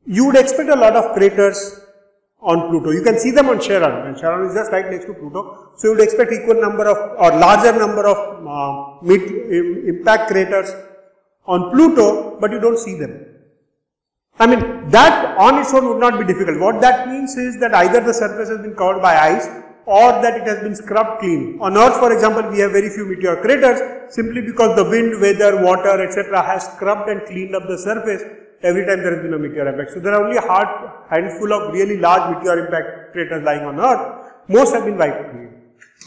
you would expect a lot of craters on Pluto. You can see them on Charon, and Charon is just right next to Pluto. So you would expect equal number of or larger number of impact craters on Pluto, but you don't see them. I mean, that on its own would not be difficult. What that means is that either the surface has been covered by ice or that it has been scrubbed clean. On Earth, for example, we have very few meteor craters simply because the wind, weather, water, etc. has scrubbed and cleaned up the surface every time there has been a meteor impact. So there are only a handful of really large meteor impact craters lying on Earth. Most have been wiped clean.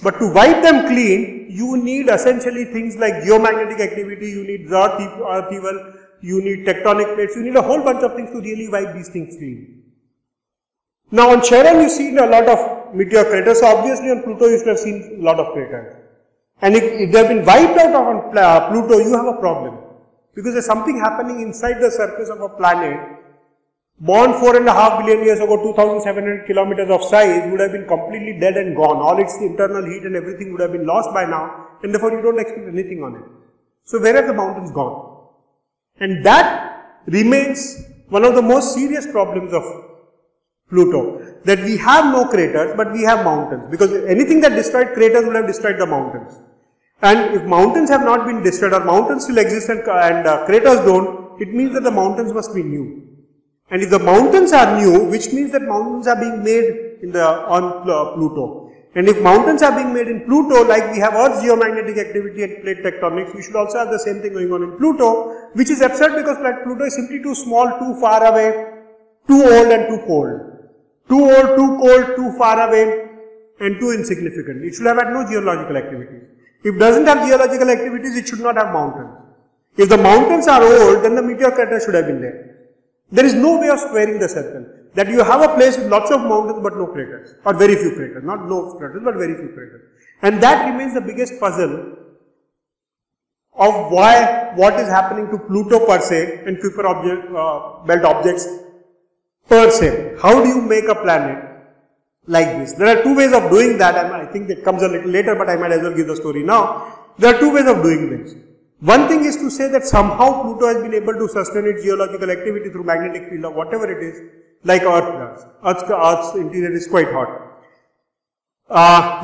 But to wipe them clean, you need essentially things like geomagnetic activity, you need earth upheaval, you need tectonic plates, you need a whole bunch of things to really wipe these things clean. Now on Charon you see a lot of meteor craters, so obviously on Pluto you should have seen a lot of craters. And if they have been wiped out on Pluto, you have a problem. Because there is something happening inside the surface of a planet, born 4.5 billion years ago, 2,700 kilometers of size, would have been completely dead and gone. All its internal heat and everything would have been lost by now, and therefore you don't expect anything on it. So where have the mountains gone? And that remains one of the most serious problems of Pluto, that we have no craters, but we have mountains, because anything that destroyed craters would have destroyed the mountains. And if mountains have not been destroyed, or mountains still exist and craters don't, it means that the mountains must be new. And if the mountains are new, which means that mountains are being made on Pluto. And if mountains are being made in Pluto, like we have Earth's geomagnetic activity and plate tectonics, we should also have the same thing going on in Pluto, which is absurd because Pluto is simply too small, too far away, too old and too cold. Too old, too cold, too far away and too insignificant. It should have had no geological activities. If it doesn't have geological activities, it should not have mountains. If the mountains are old, then the meteor crater should have been there. There is no way of squaring the circle. That you have a place with lots of mountains but no craters, or very few craters, not no craters but very few craters. And that remains the biggest puzzle of what is happening to Pluto per se and Kuiper belt objects per se. How do you make a planet like this? There are two ways of doing that, and I think that comes a little later, but I might as well give the story now. There are two ways of doing this. One thing is to say that somehow Pluto has been able to sustain its geological activity through magnetic field or whatever it is, like Earth does. Earth's interior is quite hot.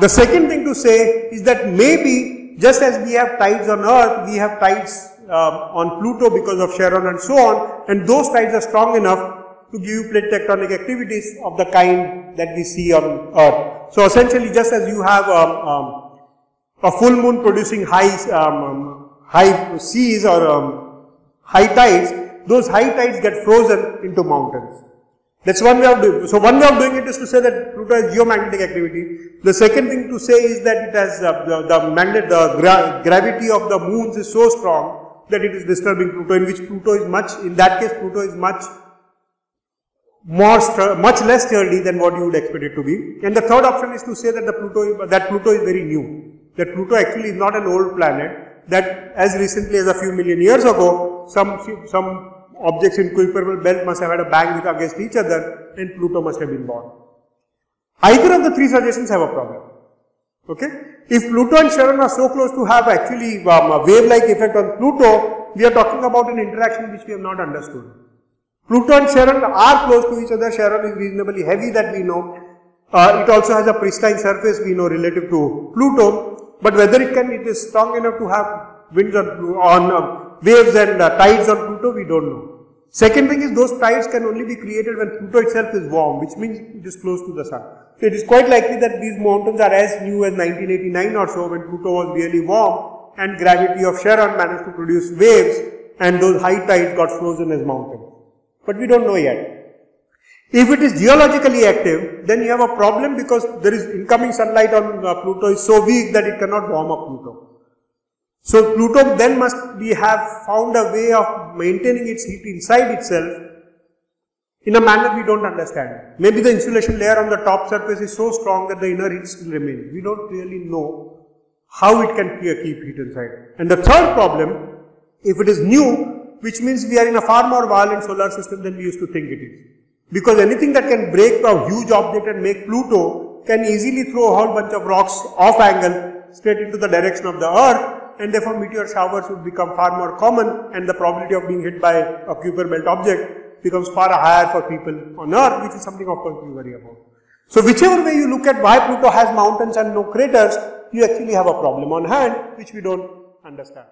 The second thing to say is that maybe just as we have tides on Earth, we have tides on Pluto because of Charon and so on, and those tides are strong enough to give you plate tectonic activities of the kind that we see on Earth. So essentially, just as you have a full moon producing high seas or high tides, those high tides get frozen into mountains. That's one way of doing it. So one way of doing it is to say that Pluto has geomagnetic activity. The second thing to say is that it has the gravity of the moons is so strong that it is disturbing Pluto, in which Pluto is Pluto is much less sturdy than what you would expect it to be. And the third option is to say that Pluto is very new. That Pluto actually is not an old planet, that as recently as a few million years ago, some objects in Kuiper belt must have had a bang against each other and Pluto must have been born. Either of the three suggestions have a problem. Okay? If Pluto and Charon are so close to have actually a wave-like effect on Pluto, we are talking about an interaction which we have not understood. Pluto and Charon are close to each other. Charon is reasonably heavy, that we know. It also has a pristine surface, we know, relative to Pluto. But whether it is strong enough to have winds on waves and tides on Pluto, we don't know. Second thing is, those tides can only be created when Pluto itself is warm, which means it is close to the sun. So it is quite likely that these mountains are as new as 1989 or so, when Pluto was really warm and gravity of Charon managed to produce waves and those high tides got frozen as mountains. But we don't know yet. If it is geologically active, then you have a problem because there is incoming sunlight on Pluto is so weak that it cannot warm up Pluto. So Pluto then must have found a way of maintaining its heat inside itself in a manner we don't understand. Maybe the insulation layer on the top surface is so strong that the inner heat still remains. We don't really know how it can keep heat inside. And the third problem, if it is new, which means we are in a far more violent solar system than we used to think it is. Because anything that can break a huge object and make Pluto can easily throw a whole bunch of rocks off angle straight into the direction of the Earth, and therefore meteor showers would become far more common and the probability of being hit by a Kuiper belt object becomes far higher for people on Earth, which is something of course we worry about. So whichever way you look at why Pluto has mountains and no craters, you actually have a problem on hand which we don't understand.